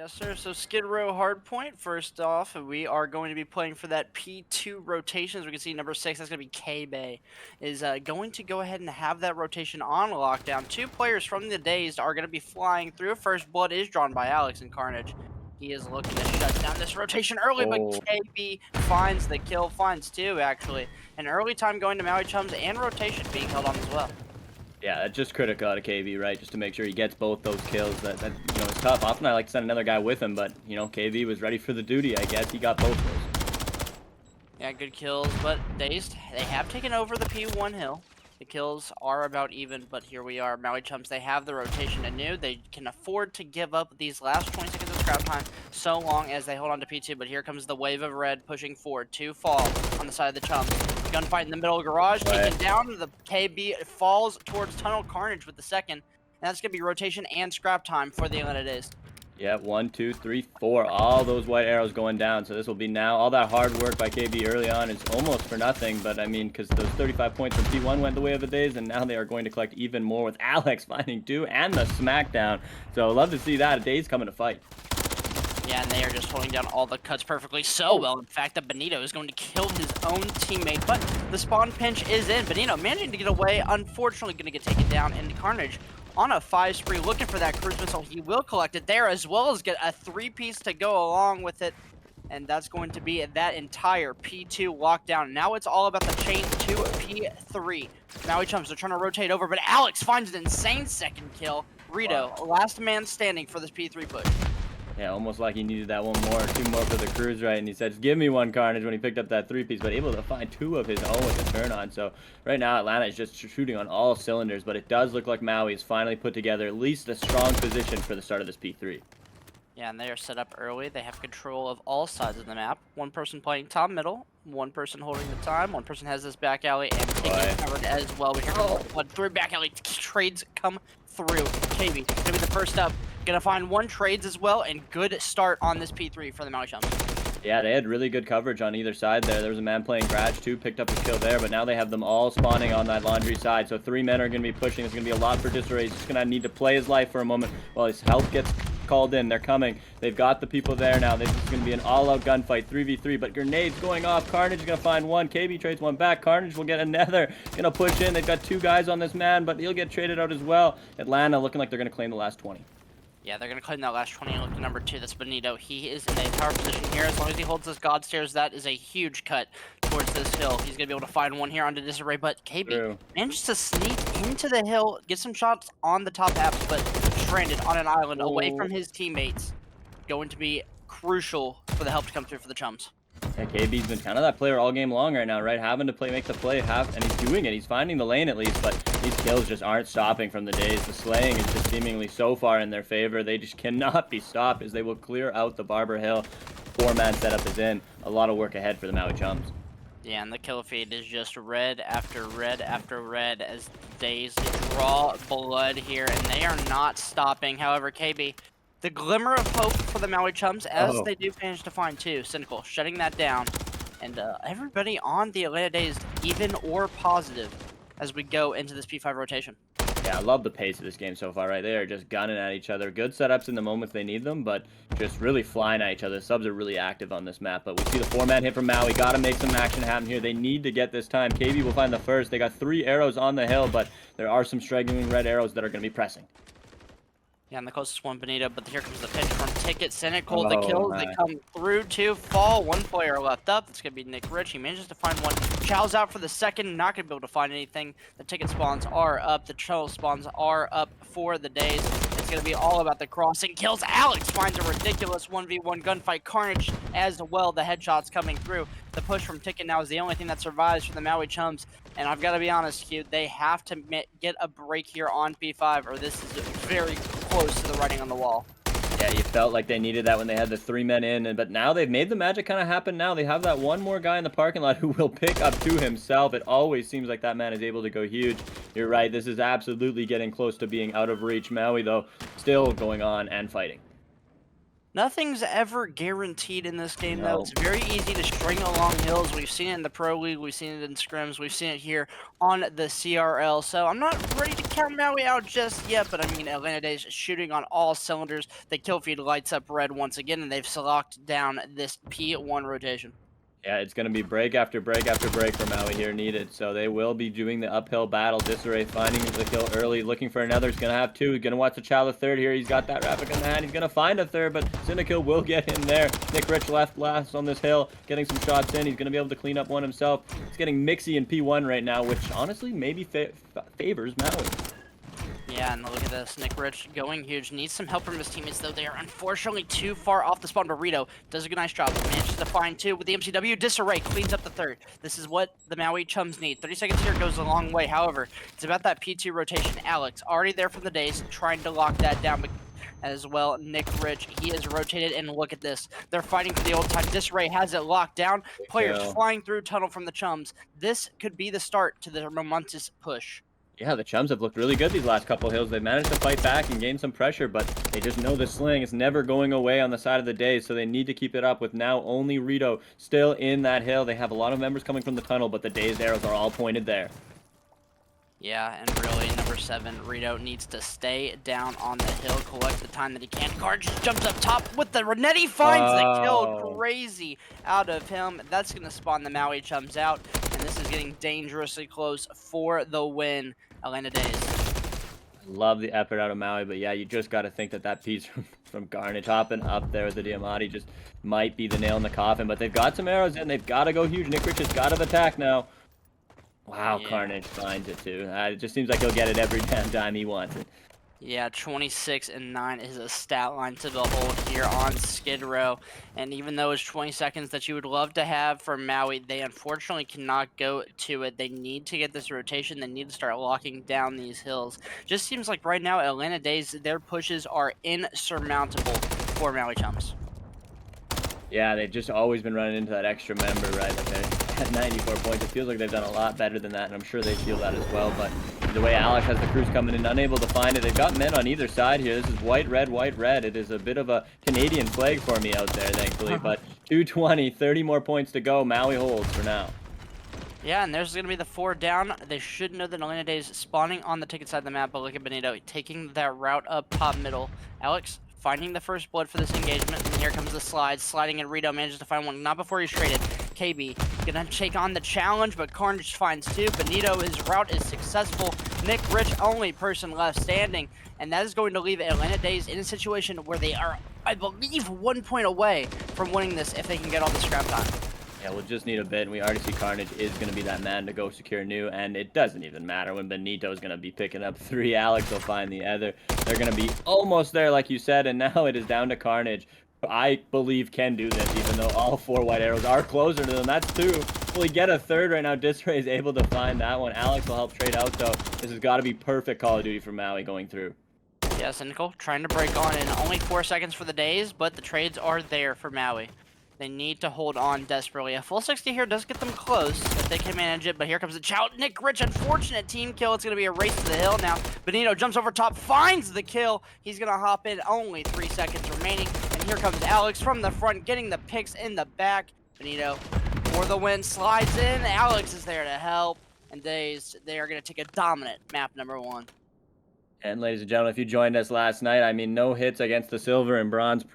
Yes, sir. So Skid Row Hardpoint, first off, we are going to be playing for that P2 rotation. As we can see, number 6, that's going to be K-Bay, is going to go ahead and have that rotation on lockdown. Two players from the Dazed are going to be flying through. First blood is drawn by Alex and Carnage. He is looking to shut down this rotation early, but Oh, KB finds the kill, finds two, actually. An early time going to Maui Chums and rotation being held on as well. yeah, just critical out of KB, right? Just to make sure he gets both those kills. That it's tough. Often I like to send another guy with him, but KB was ready for the duty. I guess he got both those. Yeah, good kills, but Dazed, they have taken over the P1 hill. The kills are about even, but here we are. Maui Chums, they have the rotation anew. They can afford to give up these last 20 seconds of scrap time so long as they hold on to P2, but here comes the wave of red pushing forward. Two fall on the side of the Chums. Gunfight in the middle of the garage, taken down. The KB falls towards Tunnel Carnage with the second, and that's going to be rotation and scrap time for the Atlanta Dazed. Yeah, 1, 2, 3, 4. All those white arrows going down. So this will be now. All that hard work by KB early on is almost for nothing. But I mean, because those 35 points from P1 went the way of the Dazed, and now they are going to collect even more with Alex finding 2 and the smackdown. So love to see that. A Dazed coming to fight. Yeah, and they are just holding down all the cuts perfectly so well. In fact, that Benito is going to kill his own teammate, but the spawn pinch is in. Benito managing to get away, unfortunately going to get taken down, and Carnage on a 5 spree looking for that cruise missile. He will collect it there as well as get a 3-piece to go along with it, and that's going to be that entire P2 lockdown. Now it's all about the chain to P3. Maui Chums are trying to rotate over, but Alex finds an insane second kill. Rito, last man standing for this P3 push. Yeah, almost like he needed that one more, 2 more for the cruise, right? And he said, give me one, Carnage, when he picked up that 3-piece, but able to find 2 of his own with the turn on. So right now, Atlanta is just shooting on all cylinders, but it does look like Maui has finally put together at least a strong position for the start of this P3. Yeah, and they are set up early. They have control of all sides of the map. One person playing top middle, one person holding the time, one person has this back alley, and taking covered as well. We hear one through back alley trades come through. KB gonna be the first up. Gonna find 1 trades as well, and good start on this P3 for the Maui Chums. Yeah, they had really good coverage on either side there. There was a man playing Crash too, picked up his kill there, but now they have them all spawning on that laundry side. So 3 men are going to be pushing. It's going to be a lot for Disarray. He's just going to need to play his life for a moment while his health gets called in. They're coming. They've got the people there now. This is going to be an all-out gunfight, 3v3, but grenades going off. Carnage is going to find 1. KB trades 1 back. Carnage will get another. Going to push in. They've got 2 guys on this man, but he'll get traded out as well. Atlanta looking like they're going to claim the last 20. Yeah, they're going to claim that last 20 and look to number 2. That's Benito. He is in a tower position here. As long as he holds this God Stairs, that is a huge cut towards this hill. He's going to be able to find 1 here onto Disarray, but KB manages to sneak into the hill, get some shots on the top half, but stranded on an island away from his teammates. Going to be crucial for the help to come through for the Chums. Yeah, KB's been kind of that player all game long right now, right? Having to make the play, and he's doing it. He's finding the lane at least, but these kills just aren't stopping from the Dazed. The slaying is just seemingly so far in their favor. They just cannot be stopped as they will clear out the Barber Hill. 4-man setup is in. A lot of work ahead for the Maui Chums. Yeah, and the kill feed is just red after red after red as Dazed draw blood here, and they are not stopping. However, KB, the glimmer of hope for the Maui Chums, as they do manage to find 2. Cynical shutting that down. And everybody on the Atlanta Dazed, even or positive, as we go into this P5 rotation. Yeah, I love the pace of this game so far, right? They are just gunning at each other. Good setups in the moments they need them, but just really flying at each other. The subs are really active on this map, but we see the 4-man hit from Maui. Got to make some action happen here. They need to get this time. KB will find the first. They got 3 arrows on the hill, but there are some straggling red arrows that are going to be pressing. Yeah, and the closest one, Benito, but here comes the pitch from Ticket. Cynical, the kills, they come through to fall. 1 player left up. That's going to be Nick Rich. He manages to find 1. Chow's out for the second. Not going to be able to find anything. The Ticket spawns are up. The Cho spawns are up for the Dazed. It's going to be all about the crossing kills. Alex finds a ridiculous 1v1 gunfight. Carnage as well. The headshots coming through. The push from Ticket now is the only thing that survives for the Maui Chums. And I've got to be honest, Q, they have to get a break here on P5, or this is very close to the writing on the wall. Yeah, you felt like they needed that when they had the 3 men in, but now they've made the magic kind of happen now. They have that 1 more guy in the parking lot who will pick up to himself. It always seems like that man is able to go huge. You're right, this is absolutely getting close to being out of reach. Maui, though, still going on and fighting. Nothing's ever guaranteed in this game, though. No. It's very easy to string along hills. We've seen it in the Pro League. We've seen it in scrims. We've seen it here on the CRL. So I'm not ready to count Maui out just yet, but I mean, Atlanta Dazed shooting on all cylinders. The kill feed lights up red once again, and they've locked down this P1 rotation. Yeah, it's going to be break after break after break for Maui here needed. So they will be doing the uphill battle. Disarray finding the kill early, looking for another. He's going to have two. He's going to watch the child a third here. He's got that Rapid in the hand. He's going to find a third, but Cynical will get him there. Nick Rich left last on this hill, getting some shots in. He's going to be able to clean up one himself. He's getting Mixie in P1 right now, which honestly maybe favors Maui. Yeah, and look at this. Nick Rich going huge. Needs some help from his teammates, though. They are unfortunately too far off the spawn. Burrito does a good nice job. Manages to find two with the MCW. Disarray cleans up the third. This is what the Maui Chums need. 30 seconds here goes a long way. However, it's about that P2 rotation. Alex, already there from the days, trying to lock that down as well. Nick Rich, he is rotated, and look at this. They're fighting for the old time. Disarray has it locked down. Players flying through tunnel from the Chums. This could be the start to the momentous push. Yeah, the Chums have looked really good these last couple hills. They've managed to fight back and gain some pressure, but they just know the sling is never going away on the side of the day, so they need to keep it up with now only Rito still in that hill. They have a lot of members coming from the tunnel, but the Dazed arrows are all pointed there. Yeah, and really, number 7, Rito needs to stay down on the hill, collect the time that he can. Card just jumps up top with the Renetti, finds the kill. Crazy out of him. That's going to spawn the Maui Chums out, and this is getting dangerously close for the win. Atlanta Dazed. Love the effort out of Maui, but yeah, you just got to think that that piece from Garnet hopping up there with the Diamante just might be the nail in the coffin, but they've got some arrows in. They've got to go huge. Nick Rich has got to attack now. Wow, yeah. Carnage finds it too. It just seems like he'll get it every damn time he wants it. Yeah, 26 and 9 is a stat line to behold here on Skid Row. And even though it's 20 seconds that you would love to have for Maui, they unfortunately cannot go to it. They need to get this rotation. They need to start locking down these hills. Just seems like right now, Atlanta Dazed, their pushes are insurmountable for Maui Chums. Yeah, they've just always been running into that extra member, right? Like they're at 94 points. It feels like they've done a lot better than that, and I'm sure they feel that as well. But the way Alex has the crews coming in, unable to find it. They've got men on either side here. This is white, red, white, red. It is a bit of a Canadian flag for me out there, thankfully. But 220, 30 more points to go. Maui holds for now. Yeah, and there's going to be the 4 down. They should know that Atlanta Dazed spawning on the ticket side of the map, but look at Benito taking that route up top middle. Alex finding the first blood for this engagement, and here comes the slide. Sliding, and Rito manages to find one, not before he's traded. KB gonna take on the challenge, but Carnage finds 2. Benito, his route is successful. Nick Rich, only person left standing, and that is going to leave Atlanta Dazed in a situation where they are, I believe, 1 point away from winning this if they can get all the scrap time. Yeah, we'll just need a bit, and we already see Carnage is going to be that man to go secure new, and it doesn't even matter when Benito is going to be picking up 3. Alex will find the other. They're going to be almost there, like you said, and now it is down to Carnage. I believe can do this, even though all 4 white arrows are closer to them. That's 2. Will he get a third right now? Disarray is able to find that one. Alex will help trade out, though. This has got to be perfect Call of Duty for Maui going through. Yeah, Cynical trying to break on in only 4 seconds for the Dazed, but the trades are there for Maui. They need to hold on desperately. A full 60 here does get them close if they can manage it, but here comes the chow. Nick Rich, unfortunate team kill. It's going to be a race to the hill now. Benito jumps over top, finds the kill. He's going to hop in. Only 3 seconds remaining. And here comes Alex from the front, getting the picks in the back. Benito for the win, slides in. Alex is there to help. And Dazed, they are going to take a dominant map number 1. And ladies and gentlemen, if you joined us last night, I mean, no hits against the silver and bronze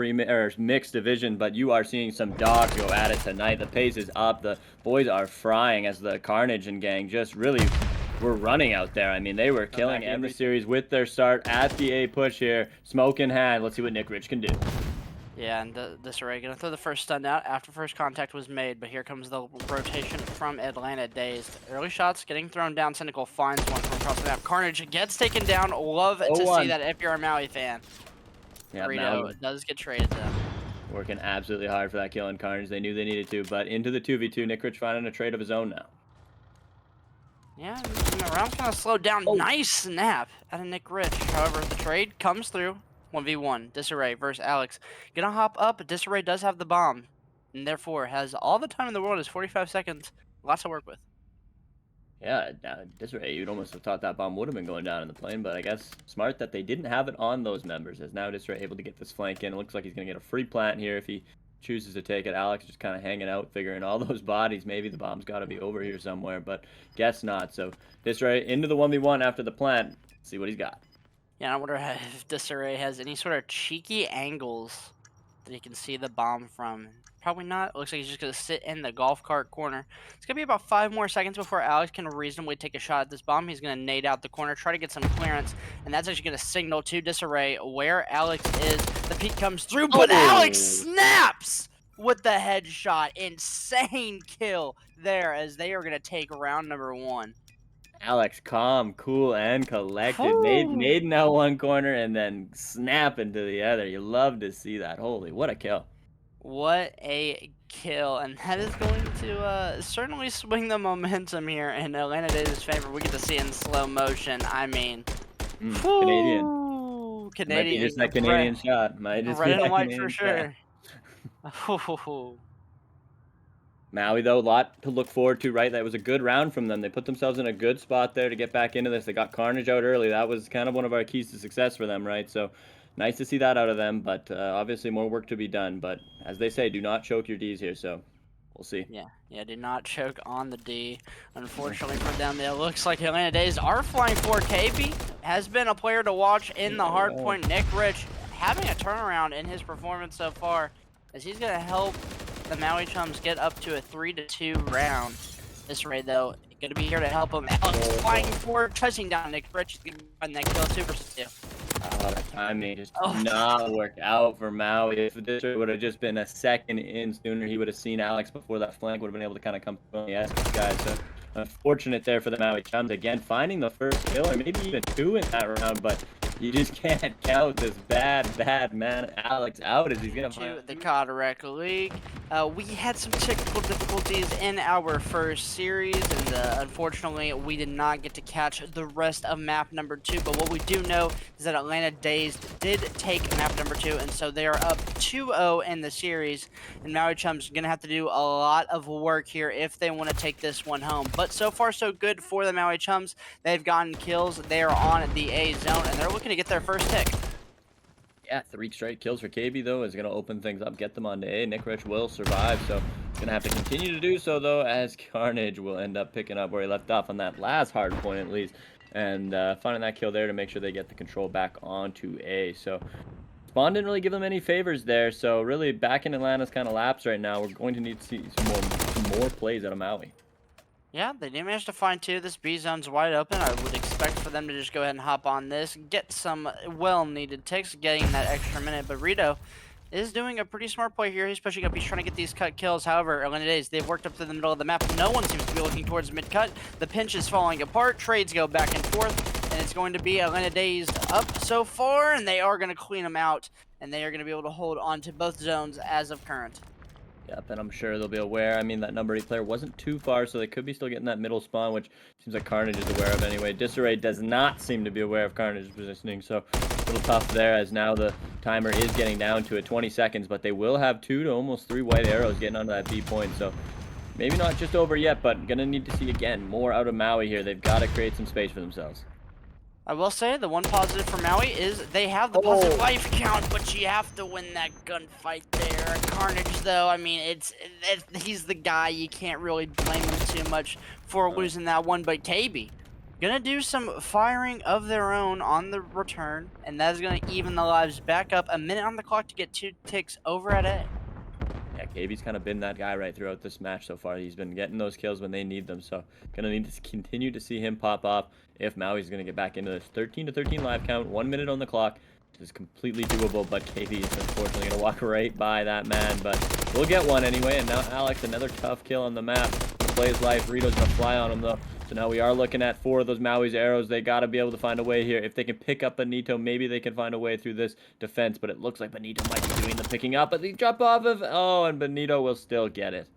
mixed division, but you are seeing some dogs go at it tonight. The pace is up. The boys are frying as the Carnage and gang just really were running out there. I mean, they were killing every series with their start at the A push here. Smoke in hand. Let's see what Nick Rich can do. Yeah, and Disarray gonna throw the first stun out after first contact was made, but here comes the rotation from Atlanta Dazed. Early shots getting thrown down. Cynical finds one from across the map. Carnage gets taken down. Love to see that if you're a Maui fan. Yeah, Rito does get traded though. Working absolutely hard for that kill in Carnage. They knew they needed to, but into the 2v2, Nick Rich finding a trade of his own now. Yeah, the round's kind of slowed down. Nice snap out of Nick Rich. However, the trade comes through. 1v1, Disarray versus Alex. Gonna hop up, but Disarray does have the bomb, and therefore has all the time in the world. Is 45 seconds. Lots to work with. Yeah, Disarray, you'd almost have thought that bomb would have been going down in the plane, but I guess smart that they didn't have it on those members, as now Disarray able to get this flank in. It looks like he's going to get a free plant here if he chooses to take it. Alex just kind of hanging out, figuring all those bodies. Maybe the bomb's got to be over here somewhere, but guess not. So Disarray into the 1v1 after the plant. See what he's got. Yeah, I wonder if Disarray has any sort of cheeky angles that he can see the bomb from. Probably not. Looks like he's just going to sit in the golf cart corner. It's going to be about 5 more seconds before Alex can reasonably take a shot at this bomb. He's going to nade out the corner, try to get some clearance, and that's actually going to signal to Disarray where Alex is. The peek comes through, but Alex snaps with the headshot. Insane kill there as they are going to take round number 1. Alex, calm, cool, and collected. Made in that one corner and then snap into the other. You love to see that. Holy, what a kill. What a kill, and that is going to certainly swing the momentum here in Atlanta Dazed's favor. We get to see it in slow motion. I mean, Canadian. Canadian. Might be just that Canadian shot. Might just Red be and that white Canadian for shot. sure. Maui, though, a lot to look forward to, right? That was a good round from them. They put themselves in a good spot there to get back into this. They got Carnage out early. That was kind of one of our keys to success for them, right? So nice to see that out of them, but obviously more work to be done. But as they say, do not choke your Ds here, so we'll see. Yeah, did not choke on the D. Unfortunately for them, it looks like Atlanta Dazed are flying for KB. Has been a player to watch in the hard point. Nick Rich having a turnaround in his performance so far, as he's going to help the Maui Chums get up to a 3-2 round. This raid, though, going to be here to help him. Alex flying forward, touching down Nick Rich. He's going to find that kill 2 versus 2. Oh, that timing just did not work out for Maui. If this would have just been a second in sooner, he would have seen Alex before that flank would have been able to kind of come from the S guys. So unfortunate there for the Maui Chums. Again, finding the first kill, or maybe even 2 in that round, but you just can't count this bad man Alex out as he's going to find the Cataract League. We had some technical difficulties in our first series, and unfortunately, we did not get to catch the rest of map number 2. But what we do know is that Atlanta Dazed did take map number 2, and so they are up 2-0 in the series. And Maui Chums are going to have to do a lot of work here if they want to take this one home. But so far, so good for the Maui Chums. They've gotten kills. They are on the A zone, and they're looking to get their first tick. Yeah, 3 straight kills for KB, though, is going to open things up, get them on to A. Nick Rich will survive, so he's going to have to continue to do so, though, as Carnage will end up picking up where he left off on that last hard point, at least, and finding that kill there to make sure they get the control back onto A. So Spawn didn't really give them any favors there, so really back in Atlanta's kind of laps right now. We're going to need to see some more plays out of Maui. Yeah, they did manage to find 2. This B zone's wide open. I would expect for them to just go ahead and hop on this, get some well-needed ticks, getting that extra minute. But Rito is doing a pretty smart play here. He's pushing up. He's trying to get these cut kills. However, Atlanta Dazed, they've worked up to the middle of the map. No one seems to be looking towards mid-cut. The pinch is falling apart. Trades go back and forth, and it's going to be Atlanta Dazed up so far, and they are going to clean them out, and they are going to be able to hold on to both zones as of current. Yep, and I'm sure they'll be aware. I mean, that number 8 player wasn't too far, so they could be still getting that middle spawn, which seems like Carnage is aware of anyway. Disarray does not seem to be aware of Carnage's positioning, so a little tough there, as now the timer is getting down to 20 seconds, but they will have 2 to almost 3 white arrows getting onto that B point, so maybe not just over yet, but gonna need to see, again, more out of Maui here. They've got to create some space for themselves. I will say the one positive for Maui is they have the positive life count, but you have to win that gunfight there. Carnage, though, I mean, he's the guy. You can't really blame him too much for losing that one. But KB gonna do some firing of their own on the return, and that is gonna even the lives back up. A minute on the clock to get 2 ticks over at A. Yeah, KB's kind of been that guy right throughout this match so far. He's been getting those kills when they need them, so gonna need to continue to see him pop off if Maui's gonna get back into this 13-13 live count. 1 minute on the clock. This is completely doable, but KB is unfortunately gonna walk right by that man, but we'll get one anyway. And now Alex, another tough kill on the map. Play his life. Rito's gonna fly on him though. So now we are looking at 4 of those Maui's arrows. They got to be able to find a way here. If they can pick up Benito, maybe they can find a way through this defense. But it looks like Benito might be doing the picking up. But they jump off of... Oh, and Benito will still get it.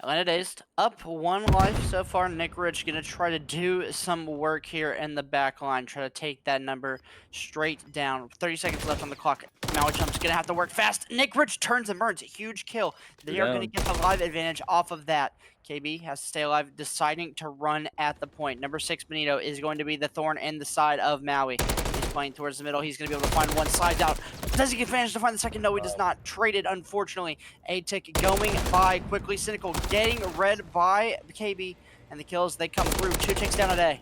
Atlanta Dazed up 1 life so far. Nick Rich gonna try to do some work here in the back line, try to take that number straight down. 30 seconds left on the clock. Maui Chums gonna have to work fast. Nick Rich turns and burns. Huge kill. Two They are gonna down. get the live advantage off of that. KB has to stay alive, deciding to run at the point. Number 6, Benito, is going to be the thorn in the side of Maui. He's playing towards the middle. He's going to be able to find one, slides out. Does he get advantage to find the second? No, he does not. Traded, unfortunately. A tick going by quickly. Cynical getting read by KB. And the kills, they come through. 2 ticks down a day.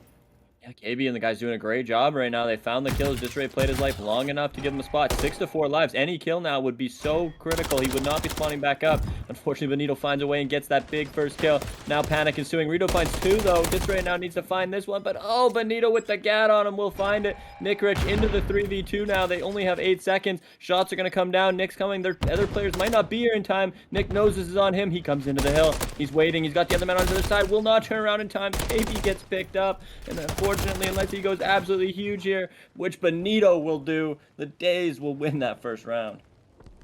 Yeah, KB and the guys doing a great job right now. They found the kills. Disarray played his life long enough to give him a spot. 6 to 4 lives. Any kill now would be so critical. He would not be spawning back up. Unfortunately, Benito finds a way and gets that big first kill. Now panic ensuing. Rito finds 2 though. Disarray now needs to find this one, but oh, Benito with the gat on him will find it. Nick Rich into the 3v2 now. They only have 8 seconds. Shots are going to come down. Nick's coming. Their other players might not be here in time. Nick knows this is on him. He comes into the hill. He's waiting. He's got the other man on the other side. Will not turn around in time. KB gets picked up, and unfortunately, unless he goes absolutely huge here, which Benito will do, the Dazed will win that first round.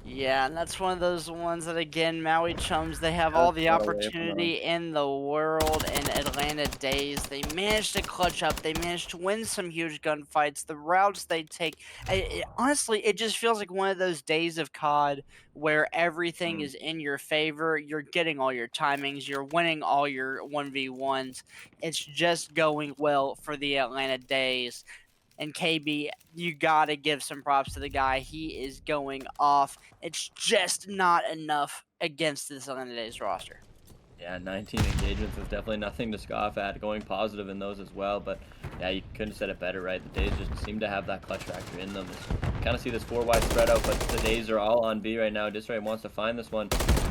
Yeah, and that's one of those ones that, again, Maui Chums, they have all the opportunity in the world, and Atlanta Dazed, they managed to clutch up, they managed to win some huge gunfights, the routes they take, honestly, it just feels like one of those days of COD where everything is in your favor, you're getting all your timings, you're winning all your 1v1s, it's just going well for the Atlanta Dazed. And KB, you gotta give some props to the guy. He is going off. It's just not enough against this Atlanta Dazed roster. Yeah, 19 engagements is definitely nothing to scoff at. Going positive in those as well, but yeah, you couldn't have said it better, right? The Dazed just seem to have that clutch factor in them. Kind of see this 4 wide spread out, but the Dazed are all on B right now. Disarray wants to find this one.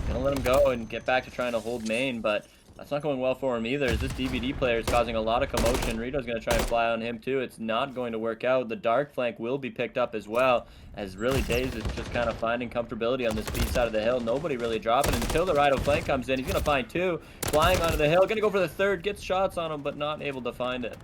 Gonna let him go and get back to trying to hold main, but that's not going well for him either. As this DVD player is causing a lot of commotion. Rito's going to try and fly on him too. It's not going to work out. The dark flank will be picked up as well, as really Dazed is just kind of finding comfortability on this B side of the hill. Nobody really dropping until the Rito flank comes in. He's going to find 2. Flying onto the hill. Going to go for the 3rd. Gets shots on him, but not able to find it.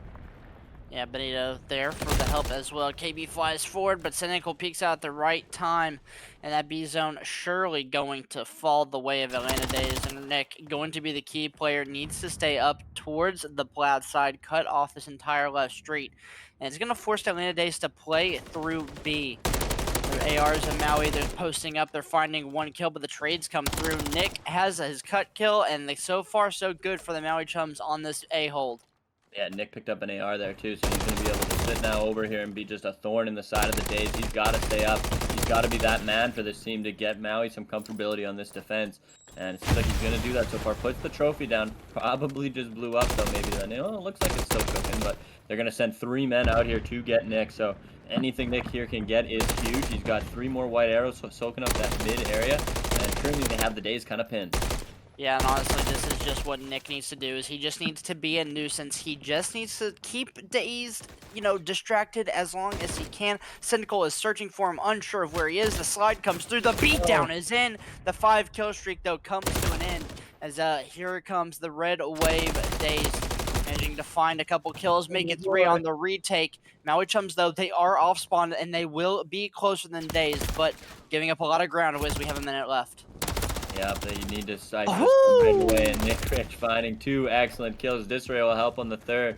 Yeah, Benito there for the help as well. KB flies forward, but Cynical peeks out at the right time. And that B zone surely going to fall the way of Atlanta Dazed. And Nick, going to be the key player, needs to stay up towards the Plaid side, cut off this entire left street. And it's going to force Atlanta Dazed to play through B. Their ARs and Maui, they're posting up, they're finding 1 kill, but the trades come through. Nick has his cut kill, and so far so good for the Maui Chums on this A hold. Yeah, Nick picked up an AR there too, so he's going to be able to sit now over here and be just a thorn in the side of the Dazed. He's got to stay up. He's got to be that man for this team to get Maui some comfortability on this defense. And it seems like he's going to do that so far. Puts the trophy down. Probably just blew up though, maybe. Then it looks like it's still cooking, but they're going to send 3 men out here to get Nick. So anything Nick here can get is huge. He's got 3 more white arrows, so soaking up that mid area. And currently they have the Dazed kind of pinned. Yeah, and honestly, this is just what Nick needs to do, is he just needs to be a nuisance. He just needs to keep Dazed, distracted as long as he can. Cynical is searching for him, unsure of where he is. The slide comes through. The beatdown is in. The 5 kill streak, though, comes to an end. As here comes the red wave Dazed, managing to find a couple kills, make it 3 on the retake. Maui Chums, though, they are off spawn, and they will be closer than Dazed, but giving up a lot of ground as we have a minute left. Yeah, but you need to cipher this right away, and Nick Rich finding 2 excellent kills. Disarray will help on the 3rd.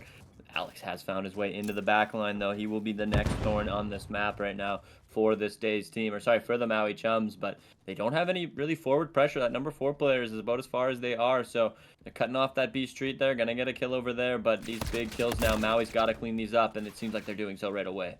Alex has found his way into the back line, though. He will be the next thorn on this map right now for this Dazed team, or sorry, for the Maui Chums, but they don't have any really forward pressure. That number 4 player is about as far as they are, so they're cutting off that B street there, gonna get a kill over there, but these big kills now, Maui's got to clean these up, and it seems like they're doing so right away.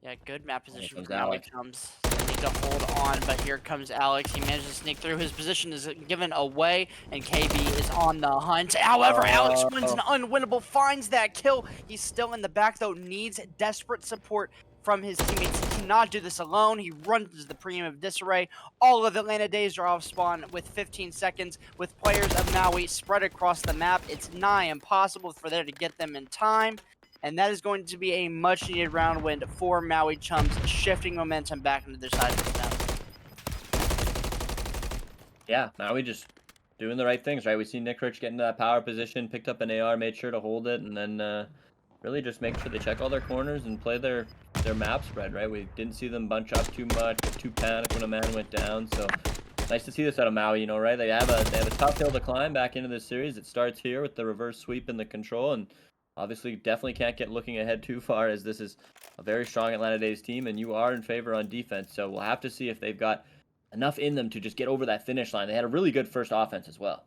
Yeah, good map position for Maui Chums. They need to hold on, but here comes Alex. He manages to sneak through. His position is given away, and KB is on the hunt. However, Alex wins an unwinnable, finds that kill. He's still in the back, though, needs desperate support from his teammates. He cannot do this alone. He runs the premium of Disarray. All of Atlanta Dazed are off spawn with 15 seconds. With players of Maui spread across the map, it's nigh impossible for there to get them in time. And that is going to be a much-needed round win for Maui Chums, shifting momentum back into their side of the step. Yeah, Maui just doing the right things, right? We see Nick Rich get into that power position, picked up an AR, made sure to hold it, and then really just make sure they check all their corners and play their map spread, right? We didn't see them bunch up too much, get too panicked when a man went down, so Nice to see this out of Maui, you know, right? They have a tough hill to climb back into this series. It starts here with the reverse sweep and the control, and obviously definitely can't get looking ahead too far, as this is a very strong Atlanta Dazed team, and you are in favor on defense. So we'll have to see if they've got enough in them to just get over that finish line. They had a really good first offense as well.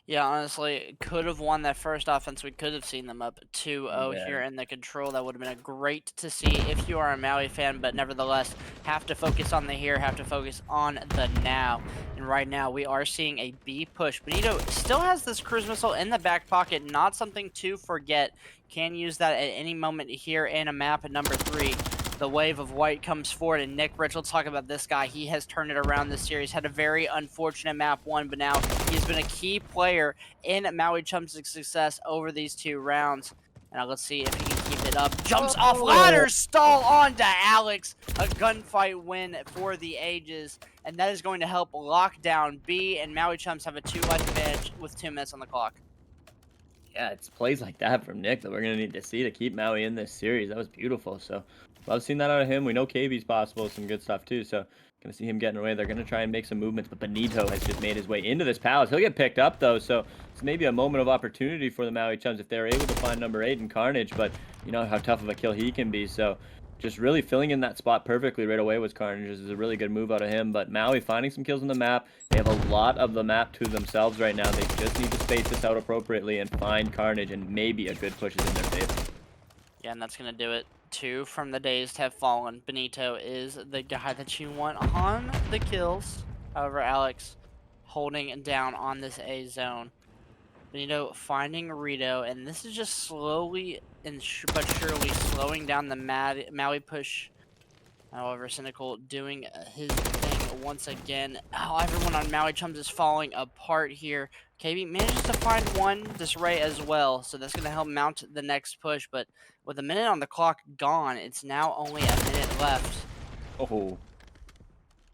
Yeah, honestly, could have won that first offense. We could have seen them up 2-0 Yeah. here in the control. That would have been a great to see if you are a Maui fan, but nevertheless, have to focus on the here, have to focus on the now. And right now, we are seeing a B push. Benito still has this cruise missile in the back pocket, not something to forget. Can use that at any moment here in a map at number 3. The wave of white comes forward, and MWIII, let's talk about this guy. He has turned it around this series. Had a very unfortunate map 1, but now he's been a key player in Maui Chums' success over these 2 rounds. Now let's see if he can keep it up. Jumps off ladder, stall on to Alex. A gunfight win for the ages, and that is going to help lock down B, and Maui Chums have a 2-life advantage with 2 minutes on the clock. Yeah, it's plays like that from Nick that we're going to need to see to keep Maui in this series. That was beautiful. So love seeing that out of him. We know KB's possible, some good stuff too. So going to see him getting away. They're going to try and make some movements, but Benito has just made his way into this palace. He'll get picked up though, so it's maybe a moment of opportunity for the Maui Chums if they're able to find number 8 in Carnage, but you know how tough of a kill he can be. So just really filling in that spot perfectly right away with Carnage. This is a really good move out of him, but Maui finding some kills on the map. They have a lot of the map to themselves right now. They just need to space this out appropriately and find Carnage, and maybe a good push is in their favor. Yeah, and that's going to do it. 2 from the Dazed have fallen. Benito is the guy that you want on the kills. However, Alex holding down on this A zone. Benito finding Rito, and this is just slowly but surely slowing down the Maui push. However, Cynical doing his thing once again. Oh, everyone on Maui Chums is falling apart here. KB manages to find one Disarray as well, so that's going to help mount the next push. But with a minute on the clock gone, it's now only a minute left. Oh,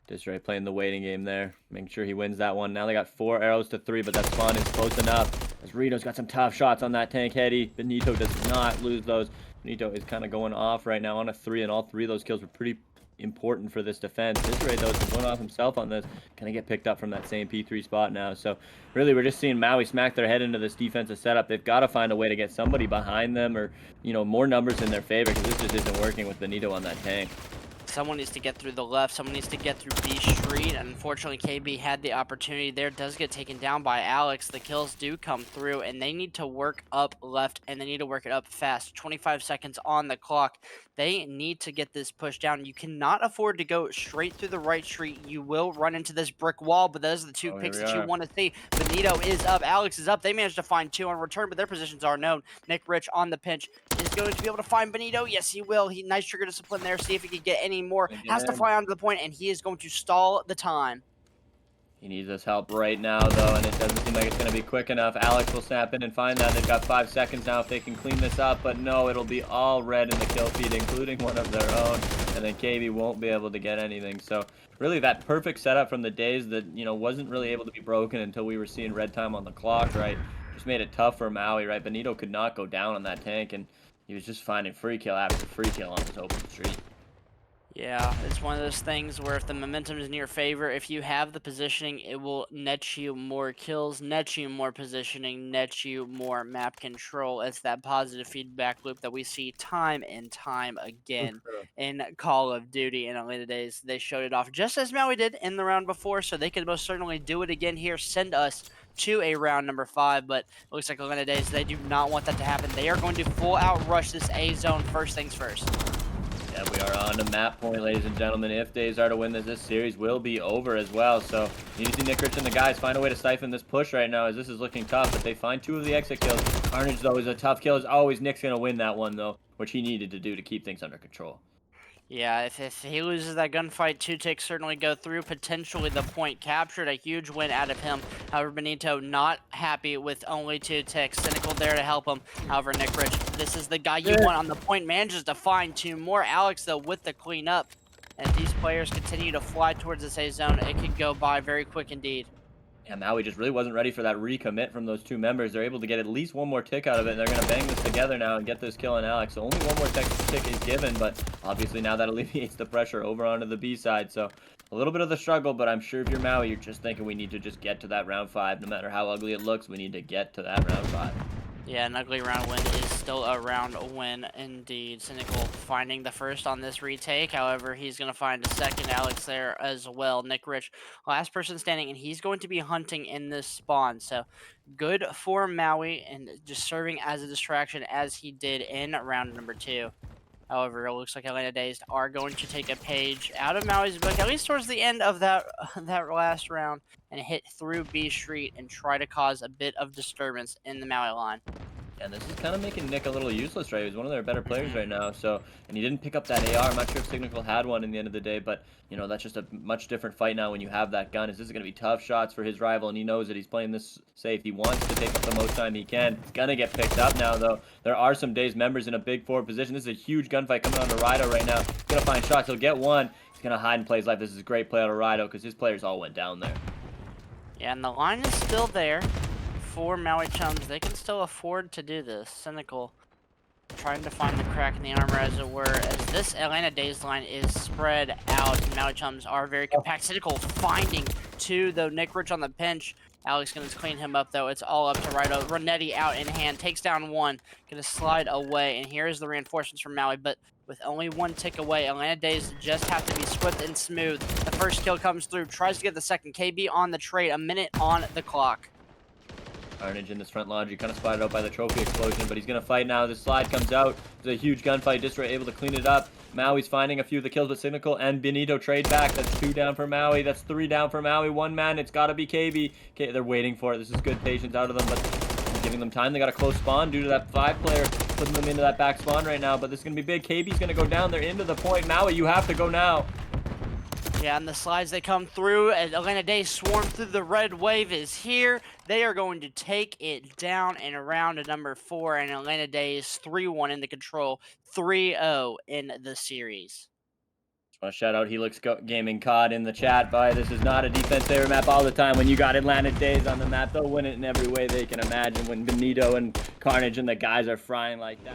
Disarray playing the waiting game there, making sure he wins that one. Now they got 4 arrows to 3, but that spawn is close enough. As Rito's got some tough shots on that tank heady. Benito does not lose those. Benito is kind of going off right now on a 3, and all 3 of those kills were pretty important for this defense. Disarray, though, is going off himself on this. Gonna get picked up from that same P3 spot now. So really, we're just seeing Maui smack their head into this defensive setup. They've got to find a way to get somebody behind them, or you know, more numbers in their favor, because this just isn't working with Benito on that tank. Someone needs to get through the left. Someone needs to get through B Street. Unfortunately, KB had the opportunity there. Does get taken down by Alex. The kills do come through, and they need to work up left, and they need to work it up fast. 25 seconds on the clock. They need to get this push down. You cannot afford to go straight through the right street. You will run into this brick wall, but those are the 2 picks that you want to see. Benito is up. Alex is up. They managed to find 2 on return, but their positions are known. MWIII on the pinch is going to be able to find Benito. Yes, he will. Nice trigger discipline there. See if he can get any more. Has to fly onto the point, and he is going to stall the time. He needs this help right now, though, and it doesn't seem like it's going to be quick enough. Alex will snap in and find that. They've got 5 seconds now if they can clean this up, but no, it'll be all red in the kill feed, including one of their own, and then KB won't be able to get anything. So really that perfect setup from the Dazed that, you know, wasn't really able to be broken until we were seeing red time on the clock, right? Just made it tough for Maui, right? Benito could not go down on that tank, and he was just finding free kill after free kill on this open street. Yeah, it's one of those things where if the momentum is in your favor, if you have the positioning, it will net you more kills, net you more positioning, net you more map control. It's that positive feedback loop that we see time and time again in Call of Duty and Atlanta Dazed. They showed it off just as Maui did in the round before, so they could most certainly do it again here, send us to a round number 5, but it looks like Atlanta Dazed, they do not want that to happen. They are going to full out rush this A zone first things first. Yeah, we are on to map point, ladies and gentlemen. If Dazed are to win this series will be over as well. So you need to see MWIII and the guys find a way to siphon this push right now, as this is looking tough, but they find 2 of the exit kills. Carnage, though, is a tough kill. As always, Nick's going to win that one, though, which he needed to do to keep things under control. Yeah, if he loses that gunfight, 2 ticks certainly go through. Potentially the point captured, a huge win out of him. However, Benito not happy with only 2 ticks. Cynical there to help him. However, MWIII, this is the guy you want on the point. Manages to find 2 more. Alex, though, with the cleanup. And if these players continue to fly towards this A zone, it could go by very quick indeed. Yeah, Maui just really wasn't ready for that recommit from those two members. They're able to get at least one more tick out of it, and they're going to bang this together now and get this kill on Alex. So only one more tick is given, but obviously now that alleviates the pressure over onto the B side. So a little bit of the struggle, but I'm sure if you're Maui, you're just thinking we need to just get to that round 5. No matter how ugly it looks, we need to get to that round 5. Yeah, an ugly round win is still a round win indeed. Cynical finding the first on this retake. However, he's going to find a second Alex there as well. Nick Rich, last person standing, and he's going to be hunting in this spawn. So good for Maui and just serving as a distraction as he did in round number 2. However, it looks like Atlanta Dazed are going to take a page out of Maui's book, at least towards the end of that last round, and hit through B Street and try to cause a bit of disturbance in the Maui line. And this is kind of making Nick a little useless, right? He's one of their better players right now. So, and he didn't pick up that AR. I'm not sure if Cynical had one in the end of the day, but you know that's just a much different fight now when you have that gun. This is going to be tough shots for his rival, and he knows that he's playing this safe. He wants to take up the most time he can. It's gonna get picked up now, though. There are some Dazed members in a big forward position. This is a huge gunfight coming on to Rido right now. He's gonna find shots. He'll get one. He's gonna hide and play his life. This is a great play out of Rido because his players all went down there. Yeah, and the line is still there for Maui Chums. They can still afford to do this. Cynical trying to find the crack in the armor, as it were, as this Atlanta Dazed line is spread out. And Maui Chums are very compact. Cynical finding 2, though. Nick Rich on the pinch. Alex gonna clean him up, though. It's all up to Rido. Renetti out in hand, takes down 1, gonna slide away, and here's the reinforcements from Maui, but with only 1 tick away, Atlanta Dazed just have to be swift and smooth. The first kill comes through, tries to get the second. KB on the trade, a minute on the clock. Carnage in this front laundry, kind of spotted out by the trophy explosion, but he's going to fight now. The slide comes out. There's a huge gunfight. Distra able to clean it up. Maui's finding a few of the kills, but Cynical and Benito trade back. That's 2 down for Maui. That's 3 down for Maui. 1 man. It's got to be KB. Okay, they're waiting for it. This is good patience out of them, but giving them time. They got a close spawn due to that 5 player putting them into that back spawn right now, but this is going to be big. KB's going to go down. They're into the point. Maui, you have to go now. Yeah, and the slides, they come through, and Atlanta Dazed swarm through. The red wave is here. They are going to take it down in round number 4, and Atlanta Dazed 3-1 in the control, 3-0 in the series. Just want to shout out Helix Gaming COD in the chat. This is not a defense favorite map all the time. When you got Atlanta Dazed on the map, they'll win it in every way they can imagine when Benito and Carnage and the guys are frying like that.